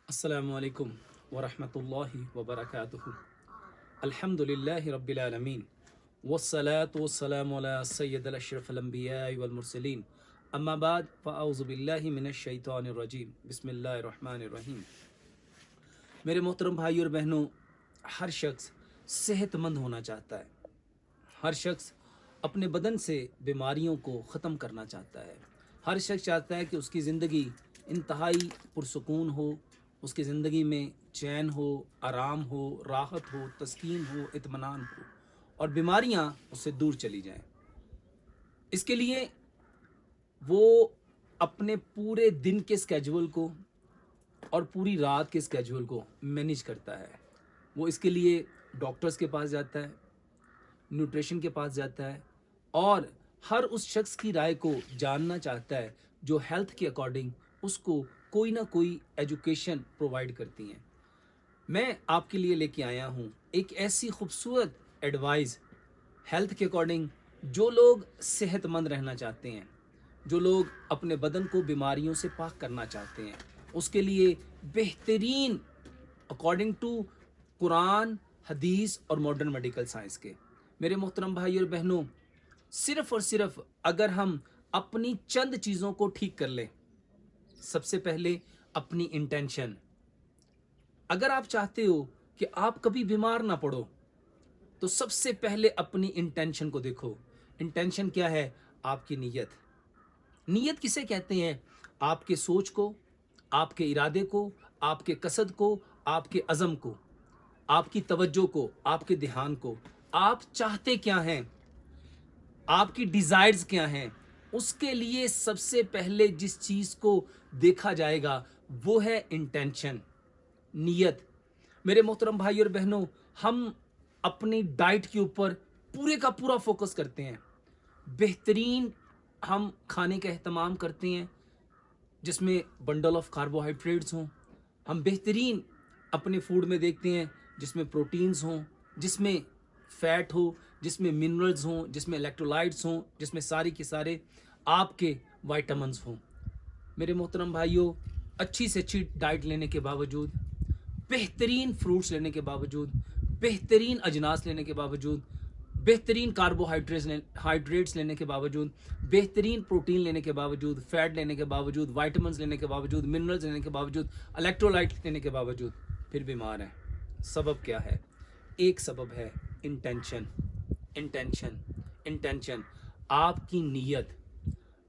अस्सलामु अलैकुम वरहमतुल्लाहि वबरकातुहु। अल्हम्दुलिल्लाहि रब्बिल आलमीन वस्सलातु वस्सलामु अला सय्यदिल अशरफिल अंबियाइ वल मुरसलीन अम्मा बाद फ़अऊज़ु बिल्लाहि मिनश शैतानिर रजीम बिस्मिल्लाहिर रहमानिर रहीम। मेरे मोहतरम भाई और बहनों, हर शख्स सेहतमंद होना चाहता है। हर शख्स अपने बदन से बीमारियों को ख़त्म करना चाहता है। हर शख्स चाहता है कि उसकी ज़िंदगी इंतहाई पुरसकून हो, उसकी ज़िंदगी में चैन हो, आराम हो, राहत हो, तस्कीन हो, इत्मीनान हो और बीमारियां उससे दूर चली जाएं। इसके लिए वो अपने पूरे दिन के स्केड्यूल को और पूरी रात के स्केड्यूल को मैनेज करता है। वो इसके लिए डॉक्टर्स के पास जाता है, न्यूट्रिशन के पास जाता है और हर उस शख्स की राय को जानना चाहता है जो हेल्थ के अकॉर्डिंग उसको कोई ना कोई एजुकेशन प्रोवाइड करती हैं। मैं आपके लिए लेके आया हूँ एक ऐसी खूबसूरत एडवाइस हेल्थ के अकॉर्डिंग। जो लोग सेहतमंद रहना चाहते हैं, जो लोग अपने बदन को बीमारियों से पाक करना चाहते हैं, उसके लिए बेहतरीन अकॉर्डिंग टू कुरान, हदीस और मॉडर्न मेडिकल साइंस के। मेरे मोहतरम भाई और बहनों, सिर्फ और सिर्फ अगर हम अपनी चंद चीज़ों को ठीक कर लें। सबसे पहले अपनी इंटेंशन। अगर आप चाहते हो कि आप कभी बीमार ना पड़ो तो सबसे पहले अपनी इंटेंशन को देखो। इंटेंशन क्या है? आपकी नीयत। नीयत किसे कहते हैं? आपके सोच को, आपके इरादे को, आपके कसद को, आपके अज़म को, आपकी तवज्जो को, आपके ध्यान को। आप चाहते क्या हैं, आपकी डिज़ायर्स क्या हैं, उसके लिए सबसे पहले जिस चीज़ को देखा जाएगा वो है इंटेंशन, नीयत। मेरे मोहतरम भाई और बहनों, हम अपनी डाइट के ऊपर पूरे का पूरा फोकस करते हैं। बेहतरीन हम खाने का एहतमाम करते हैं जिसमें बंडल ऑफ कार्बोहाइड्रेट्स हों। हम बेहतरीन अपने फूड में देखते हैं जिसमें प्रोटीन्स हों, जिसमें फ़ैट हो, जिसमें मिनरल्स हों, जिसमें इलेक्ट्रोलाइट्स हों, जिसमें सारे के सारे आपके वाइटामिन्स हों। मेरे मोहतरम भाइयों, अच्छी से अच्छी डाइट लेने के बावजूद, बेहतरीन फ्रूट्स लेने के बावजूद, बेहतरीन अजनास लेने के बावजूद, बेहतरीन कार्बोहाइड्रेट्स लेने के बावजूद, बेहतरीन प्रोटीन लेने के बावजूद, फैट लेने के बावजूद, वाइटामिन्स लेने के बावजूद, मिनरल्स लेने के बावजूद, इलेक्ट्रोलाइट लेने के बावजूद फिर बीमार हैं। सबब क्या है? एक सबब है इंटेंशन। इंटेंशन इंटेंशन आपकी नीयत,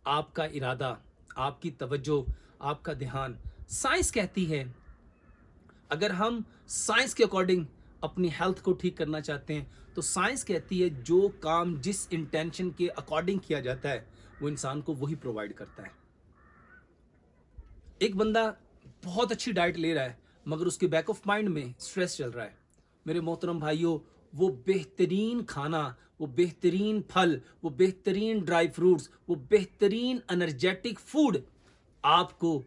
आपका इरादा, आपकी तवज्जो, आपका ध्यान। साइंस कहती है अगर हम साइंस के अकॉर्डिंग अपनी हेल्थ को ठीक करना चाहते हैं तो साइंस कहती है जो काम जिस इंटेंशन के अकॉर्डिंग किया जाता है वो इंसान को वही प्रोवाइड करता है। एक बंदा बहुत अच्छी डाइट ले रहा है मगर उसके बैक ऑफ माइंड में स्ट्रेस चल रहा है। मेरे मोहतरम भाइयों, वो बेहतरीन खाना, वो बेहतरीन फल, वो बेहतरीन ड्राई फ्रूट्स, वो बेहतरीन एनर्जेटिक फूड आपको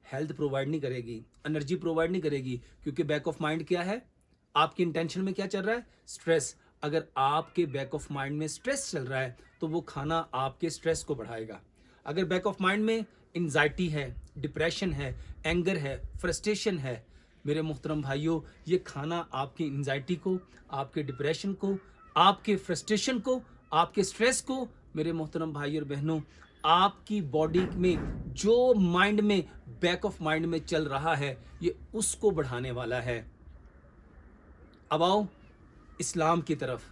हेल्थ प्रोवाइड नहीं करेगी, एनर्जी प्रोवाइड नहीं करेगी, क्योंकि बैक ऑफ माइंड क्या है? आपकी इंटेंशन में क्या चल रहा है? स्ट्रेस। अगर आपके बैक ऑफ माइंड में स्ट्रेस चल रहा है तो वो खाना आपके स्ट्रेस को बढ़ाएगा। अगर बैक ऑफ माइंड में एंजाइटी है, डिप्रेशन है, एंगर है, फ्रस्ट्रेशन है, मेरे मोहतरम भाइयों, ये खाना आपकी एंजाइटी को, आपके डिप्रेशन को, आपके फ्रस्ट्रेशन को, आपके स्ट्रेस को, मेरे मोहतरम भाई और बहनों, आपकी बॉडी में जो माइंड में बैक ऑफ माइंड में चल रहा है ये उसको बढ़ाने वाला है। अब आओ इस्लाम की तरफ।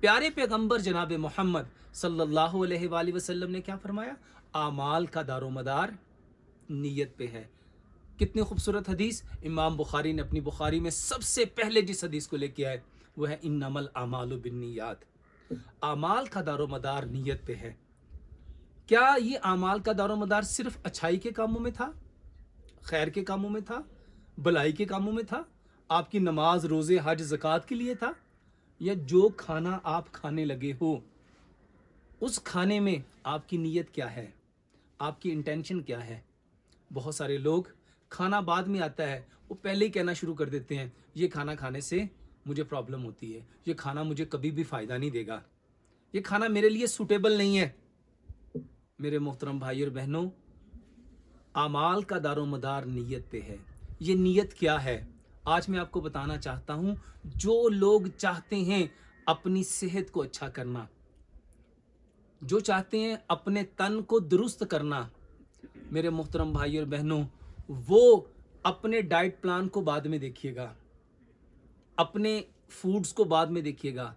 प्यारे पैगंबर जनाब मोहम्मद सल्लल्लाहु अलैहि वसल्लम ने क्या फरमाया? आमाल का दारोमदार नीयत पे है। कितनी खूबसूरत हदीस। इमाम बुखारी ने अपनी बुखारी में सबसे पहले जिस हदीस को लेके आए वो है इन्नमल आमालु बिन्नियात। आमाल का दारोमदार नीयत पे है। क्या ये आमाल का दारोमदार सिर्फ अच्छाई के कामों में था, खैर के कामों में था, भलाई के कामों में था, आपकी नमाज, रोजे, हज, ज़कात के लिए था, या जो खाना आप खाने लगे हो उस खाने में आपकी नीयत क्या है, आपकी इंटेंशन क्या है? बहुत सारे लोग, खाना बाद में आता है, वो पहले ही कहना शुरू कर देते हैं ये खाना खाने से मुझे प्रॉब्लम होती है, ये खाना मुझे कभी भी फ़ायदा नहीं देगा, ये खाना मेरे लिए सूटेबल नहीं है। मेरे मोहतरम भाई और बहनों, आमाल का दारोमदार नीयत पे है। یہ نیت کیا ہے؟ آج میں آپ کو بتانا چاہتا ہوں. جو لوگ چاہتے ہیں اپنی صحت کو اچھا کرنا، جو چاہتے ہیں اپنے تن کو درست کرنا، میرے محترم بھائی اور بہنوں، وہ اپنے ڈائٹ پلان کو بعد میں دیکھیے گا، اپنے فوڈز کو بعد میں دیکھیے گا،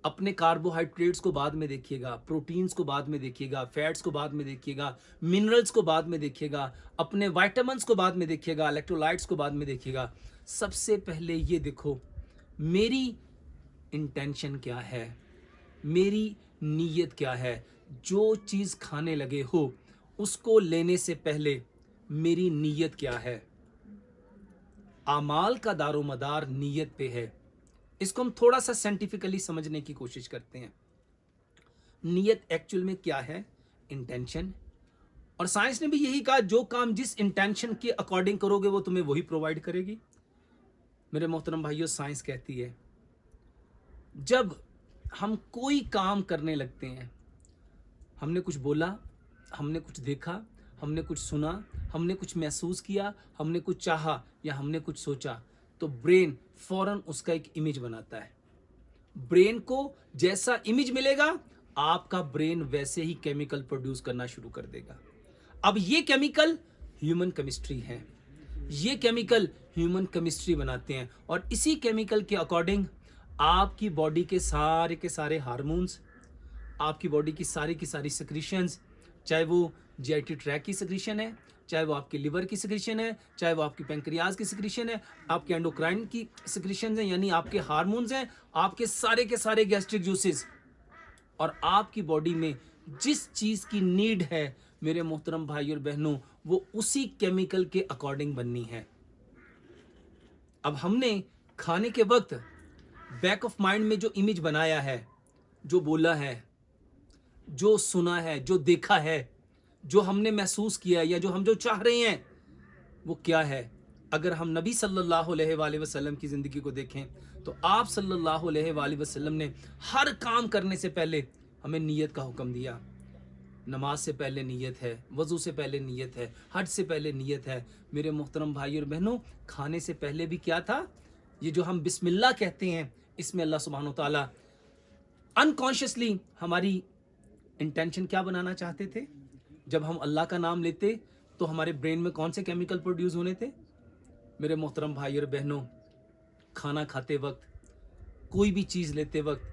اپنے کاربوہائیڈریٹس کو بعد میں دیکھیے گا، پروٹینز کو بعد میں دیکھیے گا، فیٹس کو بعد میں دیکھیے گا، منرلز کو بعد میں دیکھیے گا، اپنے وائٹامنس کو بعد میں دیکھیے گا، الیکٹرولائٹس کو بعد میں دیکھیے گا. سب سے پہلے یہ دیکھو میری انٹینشن کیا ہے، میری نیت کیا ہے. جو چیز کھانے لگے ہو اس کو لینے سے پہلے میری نیت کیا ہے. اعمال کا دار و مدار نیت پہ ہے. اس کو ہم تھوڑا سا سائنٹیفکلی سمجھنے کی کوشش کرتے ہیں. نیت ایکچوئل میں کیا ہے؟ انٹینشن. اور سائنس نے بھی یہی کہا جو کام جس انٹینشن کے اکارڈنگ کرو گے وہ تمہیں وہی پرووائڈ کرے گی. میرے محترم بھائیو، سائنس کہتی ہے جب ہم کوئی کام کرنے لگتے ہیں، ہم نے کچھ بولا، ہم نے کچھ دیکھا، ہم نے کچھ سنا، ہم نے کچھ محسوس کیا، ہم نے کچھ چاہا یا ہم نے کچھ سوچا، تو برین فوراً اس کا ایک امیج بناتا ہے. برین کو جیسا امیج ملے گا آپ کا برین ویسے ہی کیمیکل پروڈیوس کرنا شروع کر دے گا. اب یہ کیمیکل ہیومن کیمسٹری ہے، یہ کیمیکل ہیومن کیمسٹری بناتے ہیں، اور اسی کیمیکل کے اکارڈنگ آپ کی باڈی کے سارے ہارمونز، آپ کی باڈی کی ساری سیکریشنز، چاہے وہ جی آئی ٹی ٹریک کی سیکریشن ہے، چاہے وہ آپ کے لیور کی سیکریشن ہے، چاہے وہ آپ کی پینکریاز کی سیکریشن ہے، آپ کے اینڈوکرائن کی سیکریشنز ہیں، یعنی آپ کے ہارمونز ہیں، آپ کے سارے گیسٹرک جوسز، اور آپ کی باڈی میں جس چیز کی نیڈ ہے میرے محترم بھائی اور بہنوں، وہ اسی کیمیکل کے اکارڈنگ بننی ہے. اب ہم نے کھانے کے وقت بیک آف مائنڈ میں جو امیج بنایا ہے، جو بولا ہے، جو سنا ہے، جو دیکھا ہے، جو ہم نے محسوس کیا ہے، یا جو ہم چاہ رہے ہیں، وہ کیا ہے؟ اگر ہم نبی صلی اللہ علیہ وآلہ وسلم کی زندگی کو دیکھیں تو آپ صلی اللہ علیہ وآلہ وسلم نے ہر کام کرنے سے پہلے ہمیں نیت کا حکم دیا. نماز سے پہلے نیت ہے، وضو سے پہلے نیت ہے، حج سے پہلے نیت ہے. میرے محترم بھائی اور بہنوں، کھانے سے پہلے بھی کیا تھا؟ یہ جو ہم بسم اللہ کہتے ہیں، اس میں اللہ سبحانہ و تعالیٰ انکانشیسلی ہماری انٹینشن کیا بنانا چاہتے تھے؟ جب ہم اللہ کا نام لیتے تو ہمارے برین میں کون سے کیمیکل پروڈیوس ہونے تھے؟ میرے محترم بھائی اور بہنوں، کھانا کھاتے وقت، کوئی بھی چیز لیتے وقت،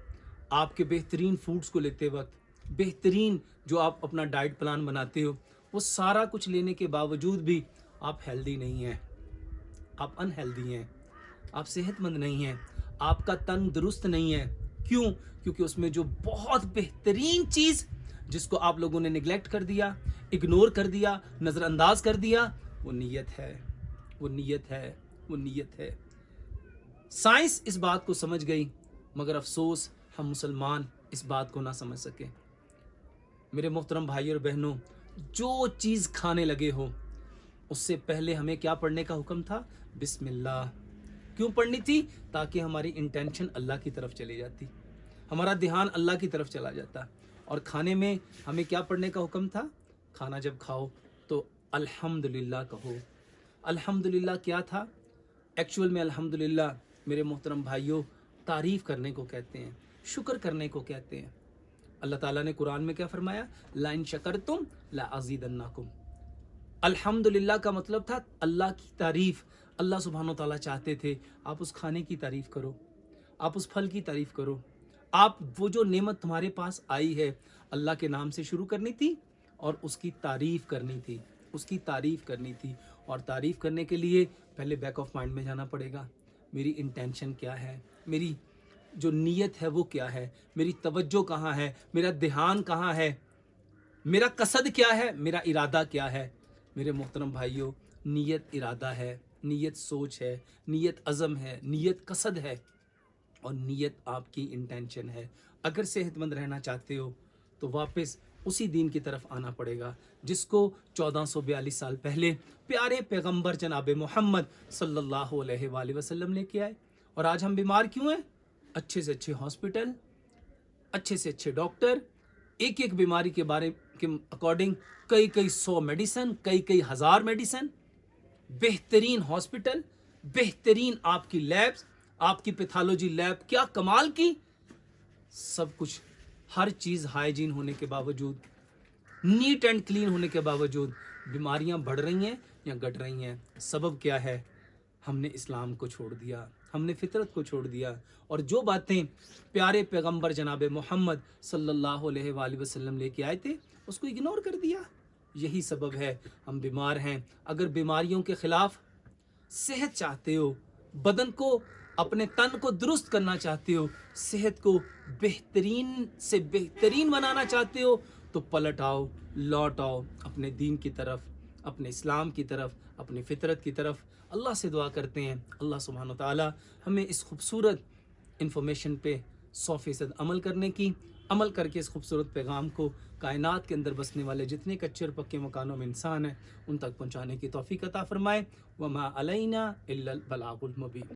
آپ کے بہترین فوڈز کو لیتے وقت، بہترین جو آپ اپنا ڈائٹ پلان بناتے ہو، وہ سارا کچھ لینے کے باوجود بھی آپ ہیلدی نہیں ہیں، آپ انہیلدی ہیں، آپ صحت مند نہیں ہیں، آپ کا تن درست نہیں ہے. کیوں؟ کیونکہ اس میں جو بہت بہترین چیز جس کو آپ لوگوں نے نگلیکٹ کر دیا، اگنور کر دیا، نظر انداز کر دیا، وہ نیت ہے، وہ نیت ہے، وہ نیت ہے. سائنس اس بات کو سمجھ گئی، مگر افسوس ہم مسلمان اس بات کو نہ سمجھ سکے. میرے محترم بھائی اور بہنوں، جو چیز کھانے لگے ہو اس سے پہلے ہمیں کیا پڑھنے کا حکم تھا؟ بسم اللہ. کیوں پڑھنی تھی؟ تاکہ ہماری انٹینشن اللہ کی طرف چلی جاتی، ہمارا دھیان اللہ کی طرف چلا جاتا. اور کھانے میں ہمیں کیا پڑھنے کا حکم تھا؟ کھانا جب کھاؤ تو الحمدللہ کہو. الحمدللہ کیا تھا؟ ایکچول میں الحمدللہ میرے محترم بھائیوں تعریف کرنے کو کہتے ہیں، شکر کرنے کو کہتے ہیں. اللہ تعالیٰ نے قرآن میں کیا فرمایا؟ لَإِن شَكَرْتُمْ لَأَزِيدَنَّكُمْ. الحمدللہ کا مطلب تھا اللہ کی تعریف. اللہ سبحانہ و تعالیٰ چاہتے تھے آپ اس کھانے کی تعریف کرو، آپ اس پھل کی تعریف کرو، آپ وہ جو نعمت تمہارے پاس آئی ہے اللہ کے نام سے شروع کرنی تھی اور اس کی تعریف کرنی تھی، اس کی تعریف کرنی تھی. اور تعریف کرنے کے لیے پہلے بیک آف مائنڈ میں جانا پڑے گا. میری انٹینشن کیا ہے، میری جو نیت ہے وہ کیا ہے، میری توجہ کہاں ہے، میرا دھیان کہاں ہے، میرا قصد کیا ہے، میرا ارادہ کیا ہے. میرے محترم بھائیوں، نیت ارادہ ہے، نیت سوچ ہے، نیت عزم ہے، نیت قصد ہے، اور نیت آپ کی انٹینشن ہے. اگر صحت مند رہنا چاہتے ہو تو واپس اسی دین کی طرف آنا پڑے گا جس کو 1442 سال پہلے پیارے پیغمبر جناب محمد صلی اللہ علیہ وآلہ وسلم لے کے آئے. اور آج ہم بیمار کیوں ہیں؟ اچھے سے اچھے ہاسپٹل، اچھے سے اچھے ڈاکٹر، ایک بیماری کے بارے کے اکارڈنگ کئی 100 میڈیسن، کئی ہزار میڈیسن. बेहतरीन हॉस्पिटल, बेहतरीन आपकी लैब्स, आपकी पैथोलॉजी लैब, क्या कमाल की सब कुछ, हर चीज़ हाइजीन होने के बावजूद, नीट एंड क्लीन होने के बावजूद बीमारियां बढ़ रही हैं या घट रही हैं। सबब क्या है? हमने इस्लाम को छोड़ दिया, हमने फितरत को छोड़ दिया, और जो बातें प्यारे पैगंबर जनाब मोहम्मद सल्लल्लाहु अलैहि वसल्लम लेके आए थे उसको इग्नोर कर दिया। यही सबब है हम बीमार हैं। अगर बीमारियों के ख़िलाफ़ सेहत चाहते हो, बदन को, अपने तन को दुरुस्त करना चाहते हो, सेहत को बेहतरीन से बेहतरीन बनाना चाहते हो, तो पलट आओ, लौट आओ अपने दीन की तरफ, अपने इस्लाम की तरफ, अपनी फितरत की तरफ। अल्लाह से दुआ करते हैं अल्लाह सुब्हानहू तआला हमें इस खूबसूरत इन्फॉर्मेशन पे 100% अमल करके इस खूबसूरत पैगाम को कायनात के अंदर बसने वाले जितने कच्चे और पक्के मकानों में इंसान हैं उन तक पहुँचाने की तौफीक अता फरमाए। वमा अलैना इल्लल बलागुल मुबीन।